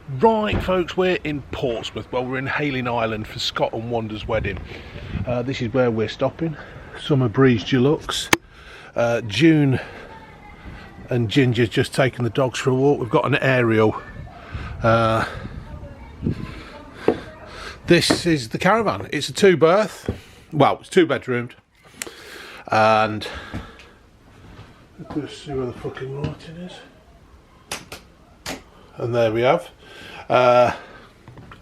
Right folks, we're in Portsmouth. Well, we're in Hayling Island for Scott and Wanda's wedding. This is where we're stopping. Summer breeze deluxe. June and Ginger's just taking the dogs for a walk. We've got an aerial. This is the Caravan. It's a 2-berth. Well, it's 2-bedroomed. And let's see where the fucking lighting is. And there we have.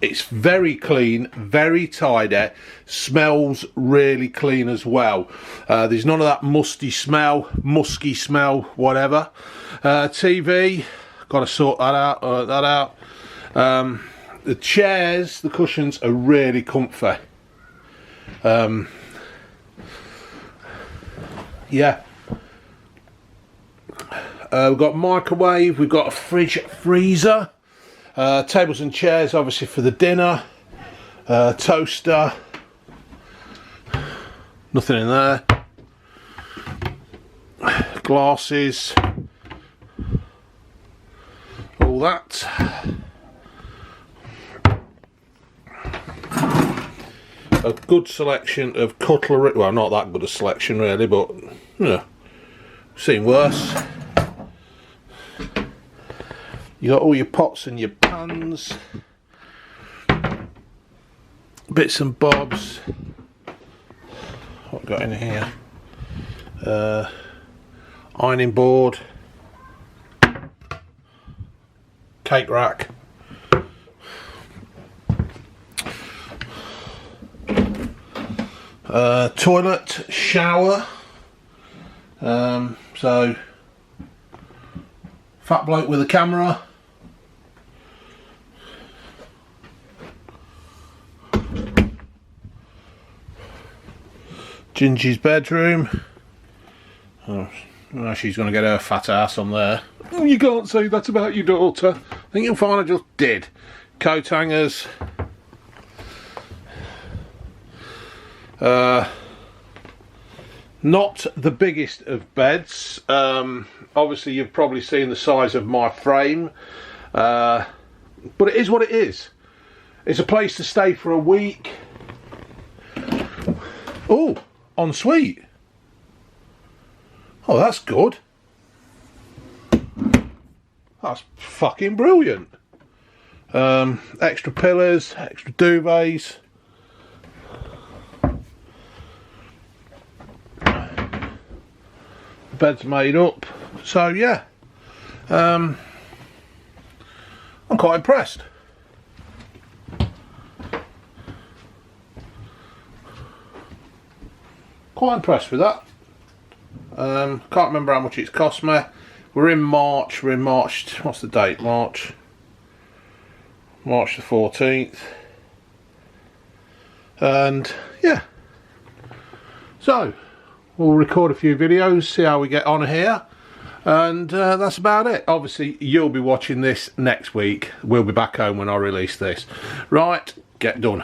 It's very clean, very tidy, smells really clean as well. There's none of that musty smell, musky smell, whatever. TV, got to sort that out. The chairs, the cushions are really comfy. Yeah. We've got microwave, we've got a fridge, freezer. Tables and chairs obviously for the dinner, toaster, nothing in there, glasses, all that. A good selection of cutlery, well not that good a selection really, but you know, seen worse. You got all your pots and your pans, bits and bobs. What have I got in here? Ironing board, cake rack, toilet, shower. So fat bloke with a camera. Gingy's bedroom. Oh, she's going to get her fat ass on there. Oh, you can't say that about your daughter. I think you'll find I just did. Coat hangers. Not the biggest of beds. Obviously you've probably seen the size of my frame. But it is what it is. It's a place to stay for a week. Oh! Ensuite. Oh, that's good. That's fucking brilliant. Extra pillows, extra duvets. The bed's made up. So yeah, I'm quite impressed. Quite impressed with that. Can't remember how much it's cost me. We're in March. What's the date? March the 14th. And yeah. So we'll record a few videos, see how we get on here. And that's about it. Obviously you'll be watching this next week. We'll be back home when I release this. Right, get done.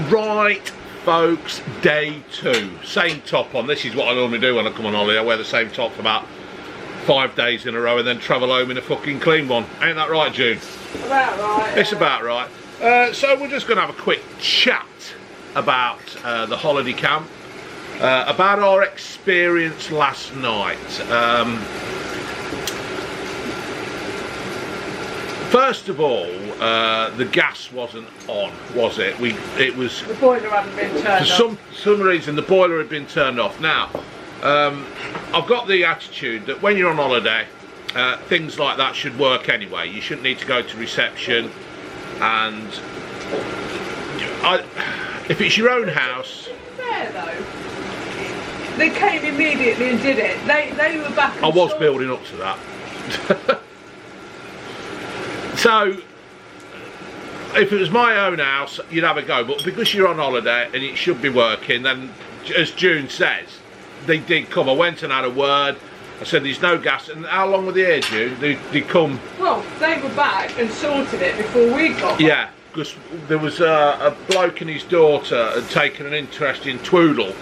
Right. Folks, day 2, same top on. This is what I normally do when I come on holiday. I wear the same top for about 5 days in a row and then travel home in a fucking clean one. Ain't that right, June? About right. It's about right. So we're just going to have a quick chat about the holiday camp, about our experience last night. First of all, the gas wasn't on, was it? It was. The boiler hadn't been turned off. For some reason, the boiler had been turned off. Now, I've got the attitude that when you're on holiday, things like that should work anyway. You shouldn't need to go to reception, and if it's your own house. Fair though. They came immediately and did it. They were back. And I was building up to that. So, if it was my own house, you'd have a go, but because you're on holiday and it should be working, then, as June says, they did come. I went and had a word. I said, there's no gas. And how long were they here, June? They come. Well, they were back and sorted it before we got back. Yeah, because there was a bloke and his daughter had taken an interest in Twoodle.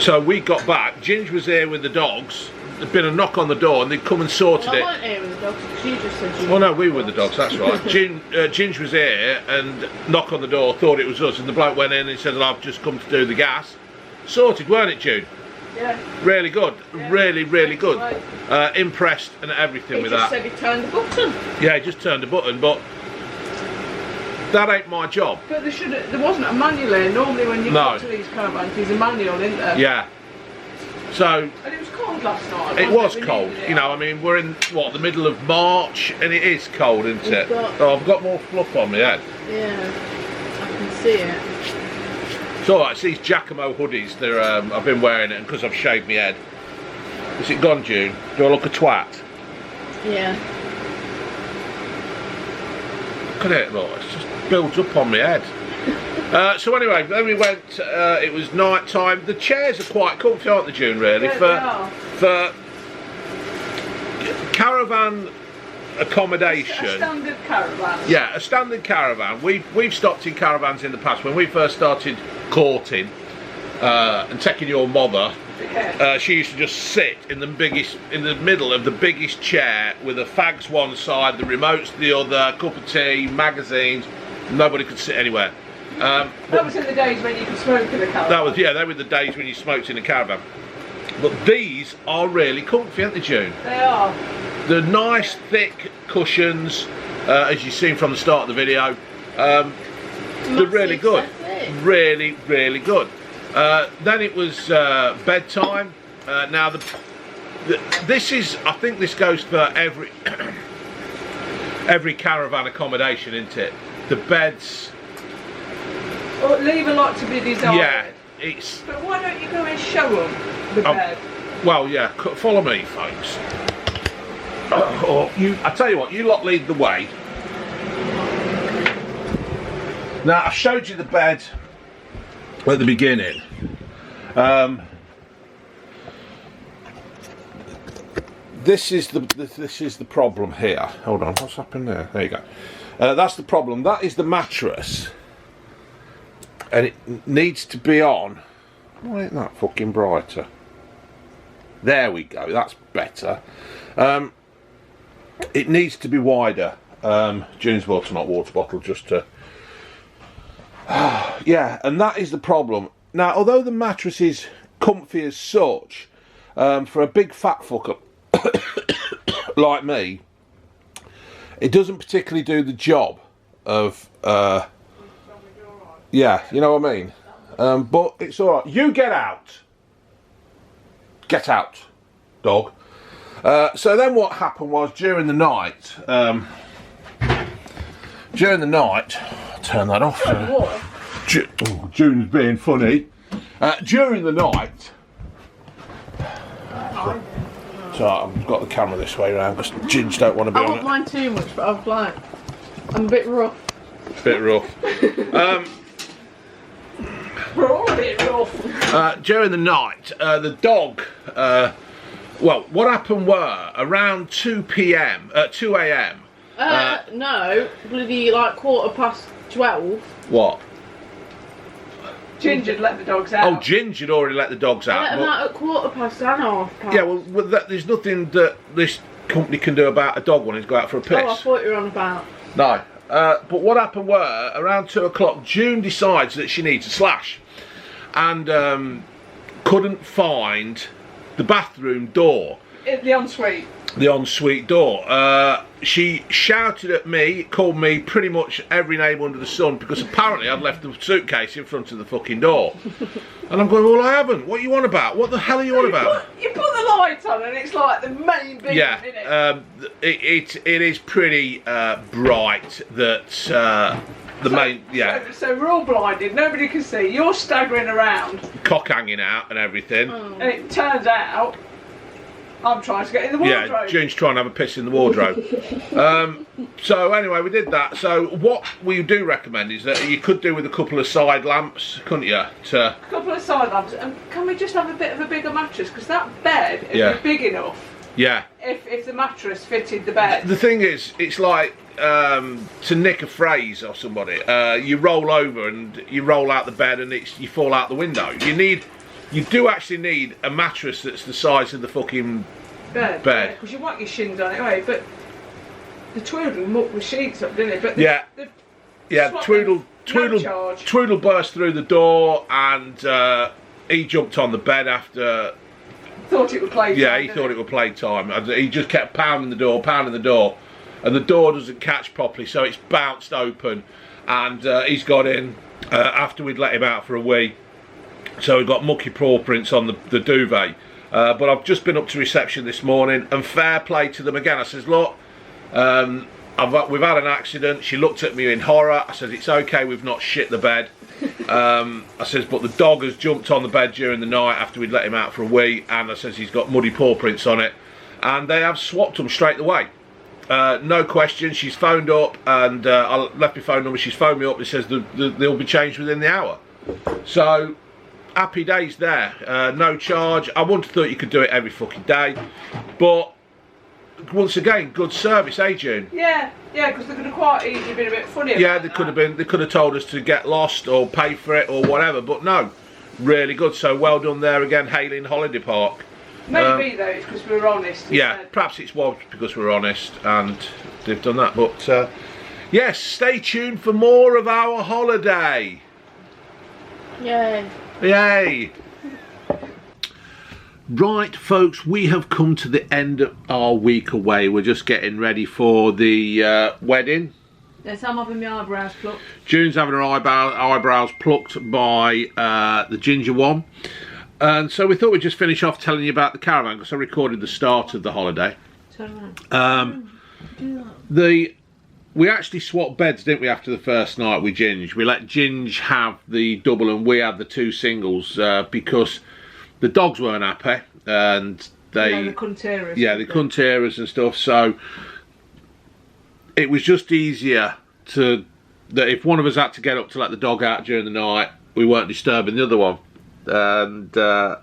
So we got back. Ginge was here with the dogs. There'd been a knock on the door, and they'd come and sorted it. I weren't here with the dogs, because you just said you Oh no, we were the dogs, that's right. Ginge was here and knock on the door, thought it was us, and the bloke went in and said, well, I've just come to do the gas. Sorted, weren't it, June? Yeah. Really good, Yeah. really good. Right. Impressed and everything with that. He just said he turned the button. Yeah, he just turned the button, but that ain't my job. But there wasn't a manual in. Normally when you come to these caravans, there's a manual, isn't there? Yeah. So And it was cold last night. it was cold, you know. I mean, we're in what, the middle of March, and it is cold, isn't it? Oh, I've got more fluff on my head. Yeah, I can see it. It's alright. It's these Giacomo hoodies. They're I've been wearing it, and because I've shaved my head. Is it gone, June? Do I look a twat? Yeah. Look at it, look. It's just built up on my head. So anyway, then we went. It was night time. The chairs are quite comfy, aren't they, June? Really, Yeah, for caravan accommodation. A standard caravan. Yeah, a standard caravan. We've stopped in caravans in the past. When we first started courting and taking your mother, she used to just sit in the middle of the biggest chair with the fags one side, the remotes the other, a cup of tea, magazines. Nobody could sit anywhere. That was in the days when you could smoke in a caravan. That was, yeah, they were the days when you smoked in a caravan. But these are really comfy, aren't they, June? They are. The nice thick cushions, as you've seen from the start of the video, they're really good. Really good. Then it was bedtime. Now this is, I think this goes for every every caravan accommodation, isn't it? The beds. Or leave a lot to be desired. Yeah, it's. But why don't you go and show them the bed? Well, yeah. Follow me, folks. Or I tell you what, you lot lead the way. Now I showed you the bed at the beginning. This is the problem here. Hold on, what's happened there? There you go. That's the problem. That is the mattress, and it needs to be on. Why ain't that fucking brighter? There we go. That's better. It needs to be wider. June's bought a water bottle just to. Yeah, and that is the problem. Now, although the mattress is comfy as such, for a big fat fucker like me, it doesn't particularly do the job of. Yeah, you know what I mean. But it's all right. You get out. Get out, dog. So then what happened was during the night. Turn that off. June's being funny. During the night. So I've got the camera this way around because Ginge don't want to be I on won't it. mind too much, but I'm a bit rough. Bit rough. We're all a bit rough. During the night, the dog. Well, what happened were around 2 a.m. No, bloody like 12:15. What? Ginger let the dogs out. Oh, Ginge had already let the dogs I out. let them out at 15:15 and 50:30. Yeah, well, there's nothing that this company can do about a dog wanting to go out for a piss. Oh, I thought you were on about. No. But what happened were, around 2 o'clock, June decides that she needs a slash. And couldn't find the bathroom door. The ensuite. The ensuite door. She shouted at me, called me pretty much every name under the sun, because apparently I'd left the suitcase in front of the fucking door. And I'm going, well, I haven't. What are you on about? What the hell are you on about? You put the light on and it's like the main big Yeah, it is pretty bright that the main, yeah. So we're all blinded, nobody can see. You're staggering around. Cock hanging out and everything. And it turns out I'm trying to get in the wardrobe. Yeah, June's trying to have a piss in the wardrobe. So anyway, we did that. So what we do recommend is that you could do with a couple of side lamps, couldn't you? A couple of side lamps. And can we just have a bit of a bigger mattress? Because that bed is big enough. Yeah. If the mattress fitted the bed. The thing is, it's like to nick a phrase or somebody. You roll over and you roll out the bed and you fall out the window. You need you do actually need a mattress that's the size of the fucking bed. Because you want your shins on it anyway, but the Tweedle mucked the sheets up, didn't it? But yeah, Tweedle burst through the door and he jumped on the bed after. Thought it would play time. Yeah, he thought it would play time. He just kept pounding the door, and the door doesn't catch properly, so it's bounced open, and he's got in after we'd let him out for a wee. So we got mucky paw prints on the duvet. But I've just been up to reception this morning, and fair play to them again. I says, look, we've had an accident. She looked at me in horror. I says, it's okay, we've not shit the bed. I says, but the dog has jumped on the bed during the night after we'd let him out for a wee, and I says he's got muddy paw prints on it, and they have swapped them straight away. No question. She's phoned up, and I left my phone number. She's phoned me up and says they'll be changed within the hour. So happy days there. No charge. I wouldn't have thought you could do it every fucking day, but once again, good service, eh, June? Yeah, because they could have quite easily been a bit funny. Yeah, they could have been. They could have told us to get lost or pay for it or whatever, but no, really good. So well done there again, Hayling Holiday Park. Maybe though, it's because we were honest. Yeah, perhaps it's because we're honest and they've done that. But yes, stay tuned for more of our holiday. Yay! Yay! Right, folks, we have come to the end of our week away. We're just getting ready for the wedding. Yes, I'm having my eyebrows plucked. June's having her eyebrows plucked by the ginger one. And so we thought we'd just finish off telling you about the caravan, because I recorded the start of the holiday. We actually swapped beds, didn't we, after the first night with Ginge. We let Ginge have the double and we had the two singles because the dogs weren't happy, and they couldn't hear us. Yeah, they couldn't hear us and stuff. So it was just easier that if one of us had to get up to let the dog out during the night, we weren't disturbing the other one. And the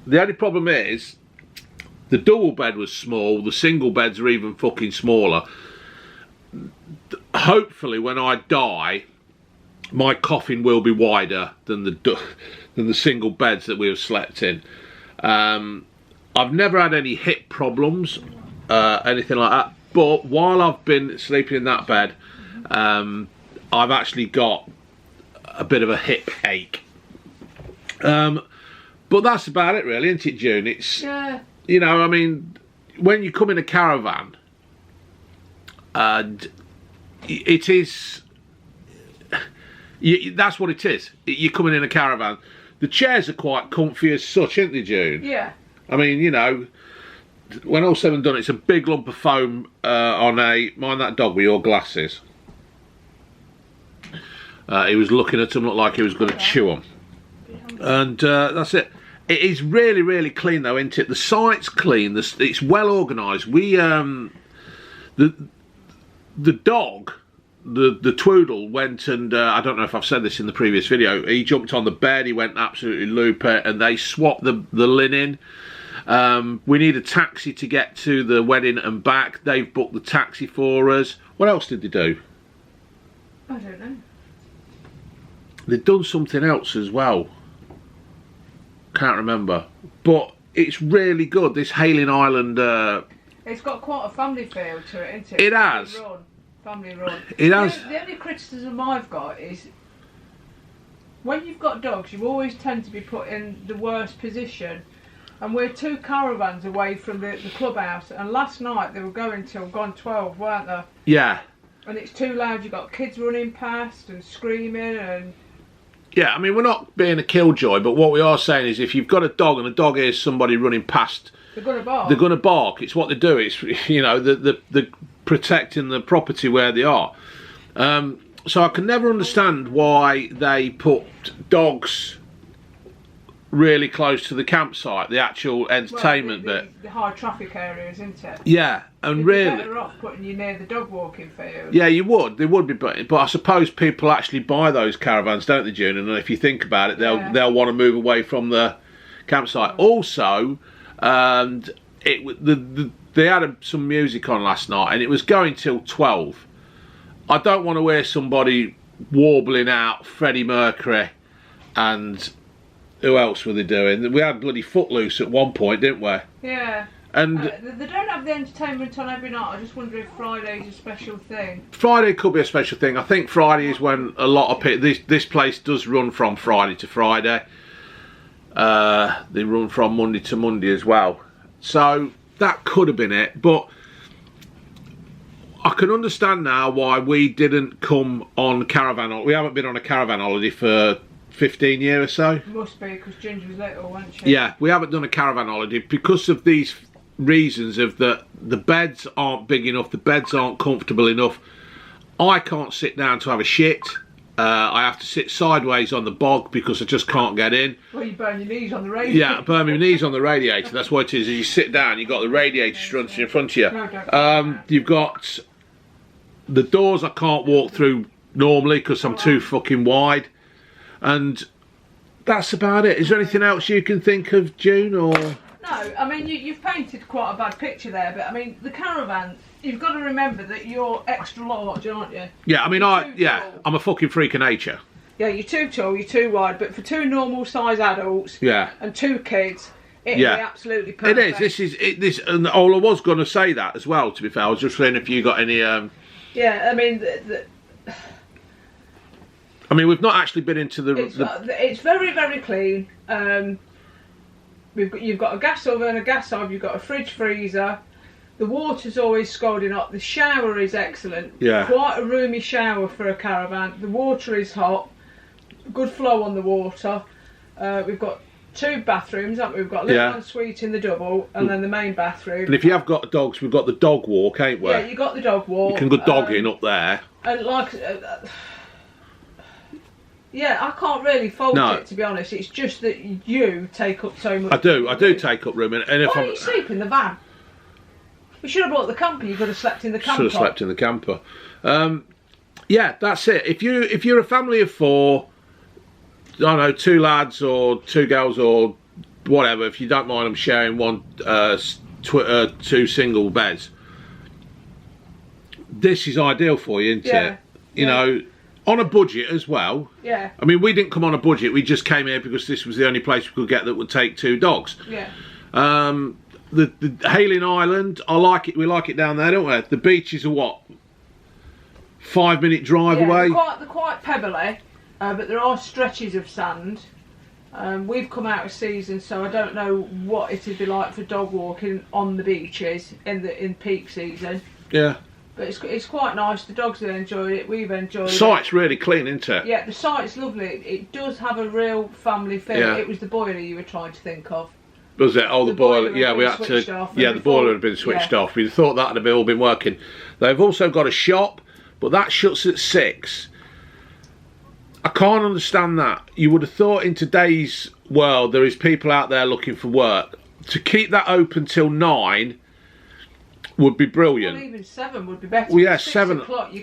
only problem is the double bed was small. The single beds are even fucking smaller. Hopefully, when I die, my coffin will be wider than the single beds that we have slept in. I've never had any hip problems, anything like that. But while I've been sleeping in that bed, I've actually got a bit of a hip ache. But that's about it, really, isn't it, June? It's, you know, I mean, when you come in a caravan, and it is, that's what it is. You're coming in a caravan. The chairs are quite comfy as such, aren't they, June? Yeah. I mean, you know, when all said and done, it's a big lump of foam on a, mind that dog with your glasses. He was looking at them, looked like he was going to chew them. And that's it. It is really, really clean though, isn't it? The site's clean. It's well organised. We the dog, the Tweedle went and I don't know if I've said this in the previous video. He jumped on the bed. He went absolutely looper, and they swapped the linen. We need a taxi to get to the wedding and back. They've booked the taxi for us. What else did they do? I don't know. They've done something else as well. Can't remember. But it's really good. This Hayling Island... it's got quite a family feel to it, isn't it? It has. Family run. It has. The only criticism I've got is when you've got dogs, you always tend to be put in the worst position. And we're 2 caravans away from the clubhouse. And last night they were going till gone 12, weren't they? Yeah. And it's too loud. You've got kids running past and screaming and... Yeah, I mean, we're not being a killjoy, but what we are saying is if you've got a dog and a dog hears somebody running past... They're going to bark. They're going to bark. It's what they do. It's, you know, the protecting the property where they are. So I can never understand why they put dogs really close to the campsite, the actual entertainment bit. The high traffic areas, isn't it? Yeah, and You'd really... be better off putting you near the dog walking field. Yeah, you would. They would be, but I suppose people actually buy those caravans, don't they, June? And if you think about it, they'll want to move away from the campsite. Also, and they had some music on last night, and it was going till 12. I don't want to hear somebody warbling out Freddie Mercury and Who else were they doing? We had bloody Footloose at one point, didn't we? Yeah. And they don't have the entertainment on every night. I just wonder if Friday's a special thing. Friday could be a special thing. I think Friday is when a lot of people... This place does run from Friday to Friday. They run from Monday to Monday as well. So that could have been it. But I can understand now why we didn't come on Caravan. We haven't been on a Caravan holiday for 15 years or so. Must be, because Ginger was little, wasn't she? Yeah, we haven't done a Caravan holiday because of these reasons of that the beds aren't big enough, the beds aren't comfortable enough. I can't sit down to have a shit. I have to sit sideways on the bog because I just can't get in. Well, you burn your knees on the radiator. Yeah, I burn my knees on the radiator. That's what it is. You sit down, you've got the radiator strunting in front of you. No, you've got the doors I can't walk through normally because I'm too fucking wide. And that's about it. Is there anything else you can think of, June, or...? No, I mean, you've painted quite a bad picture there, but I mean, the Caravan, you've got to remember that you're extra large, aren't you? Yeah, I mean, I'm a fucking freak of nature. Yeah, you're too tall, you're too wide, but for two normal size adults and two kids, it'd be absolutely perfect. It is. And I was going to say that as well, to be fair. I was just saying if you got any... Yeah, I mean... I mean, we've not actually been into the... It's very, very clean. You've got a gas oven, a gas hob, you've got a fridge freezer. The water's always scalding hot. The shower is excellent. Yeah. Quite a roomy shower for a caravan. The water is hot. Good flow on the water. We've got two bathrooms, haven't we? We've got a little ensuite in the double and then the main bathroom. And if you have got dogs, we've got the dog walk, ain't we? Yeah, you've got the dog walk. You can go dogging up there. And like... yeah, I can't really fault it, to be honest. It's just that you take up so much. I do take up room. And if Why don't you sleep in the van? We should have brought the camper. You could have slept in the camper. Should have slept in the camper. Yeah, that's it. If you're a family of four, I don't know, two lads or two girls or whatever, if you don't mind them sharing two single beds, this is ideal for you, isn't it? You know. On a budget as well. Yeah. I mean, we didn't come on a budget. We just came here because this was the only place we could get that would take two dogs. Yeah. The Hayling Island, I like it. We like it down there, don't we? The beaches are what? 5-minute drive away. They're quite pebbly, but there are stretches of sand. We've come out of season, so I don't know what it'd be like for dog walking on the beaches in peak season. Yeah. But it's quite nice. The dogs have enjoyed it. We've enjoyed it. The site's really clean, isn't it? Yeah, the site's lovely. It does have a real family feel. Yeah. It was the boiler you were trying to think of. Was it? Oh, the boiler. Yeah, we had to. Yeah, the boiler had been switched off. We thought that had all been working. They've also got a shop, but that shuts at 6. I can't understand that. You would have thought in today's world there is people out there looking for work. To keep that open till 9 would be brilliant. Well, even 7 would be better. Well, yeah, 6 7 o'clock. You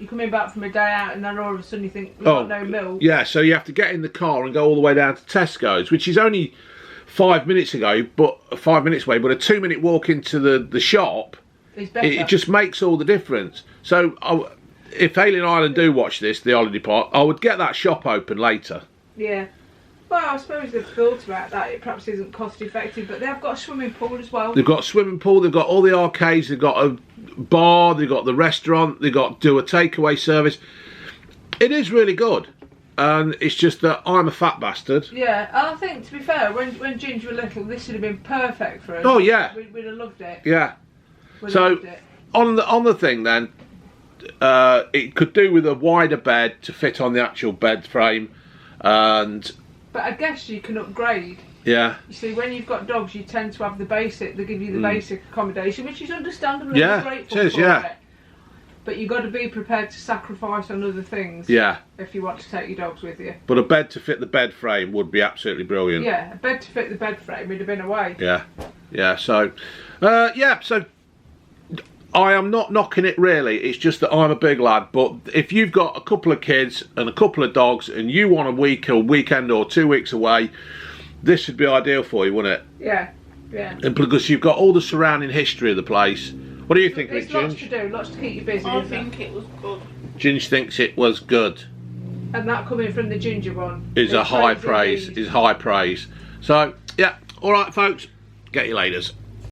come in back from a day out, and then all of a sudden you think, we've got no milk. Yeah, so you have to get in the car and go all the way down to Tesco's, which is only 5 minutes away, but 5 minutes away. But a 2-minute walk into the shop, it just makes all the difference. So if Hayling Island do watch this, the holiday park, I would get that shop open later. Yeah. Well, I suppose they've thought about that. It perhaps isn't cost effective, but they've got a swimming pool as well. They've got a swimming pool, they've got all the arcades, they've got a bar, they've got the restaurant, they've got do a takeaway service. It is really good. And it's just that I'm a fat bastard. Yeah, and I think, to be fair, when Ginger was little, this would have been perfect for us. Oh, yeah. We'd have loved it. Yeah. Loved it. On the thing then, it could do with a wider bed to fit on the actual bed frame. But I guess you can upgrade. Yeah. You see, when you've got dogs, you tend to have the basic. They give you the basic accommodation, which is understandable. Yeah, grateful it is. For it. But you've got to be prepared to sacrifice on other things. Yeah. If you want to take your dogs with you. But a bed to fit the bed frame would be absolutely brilliant. Yeah, a bed to fit the bed frame would have been away. Yeah. Yeah. So, So I am not knocking it really. It's just that I'm a big lad. But if you've got a couple of kids and a couple of dogs and you want a week or weekend or 2 weeks away, this would be ideal for you, wouldn't it? Yeah, yeah. And because you've got all the surrounding history of the place. What do you think, There's lots to do, lots to keep you busy. I think it was good. Ginge thinks it was good. And that coming from the ginger one is a high praise. indeed. Is high praise. So yeah, all right, folks. Get you laters.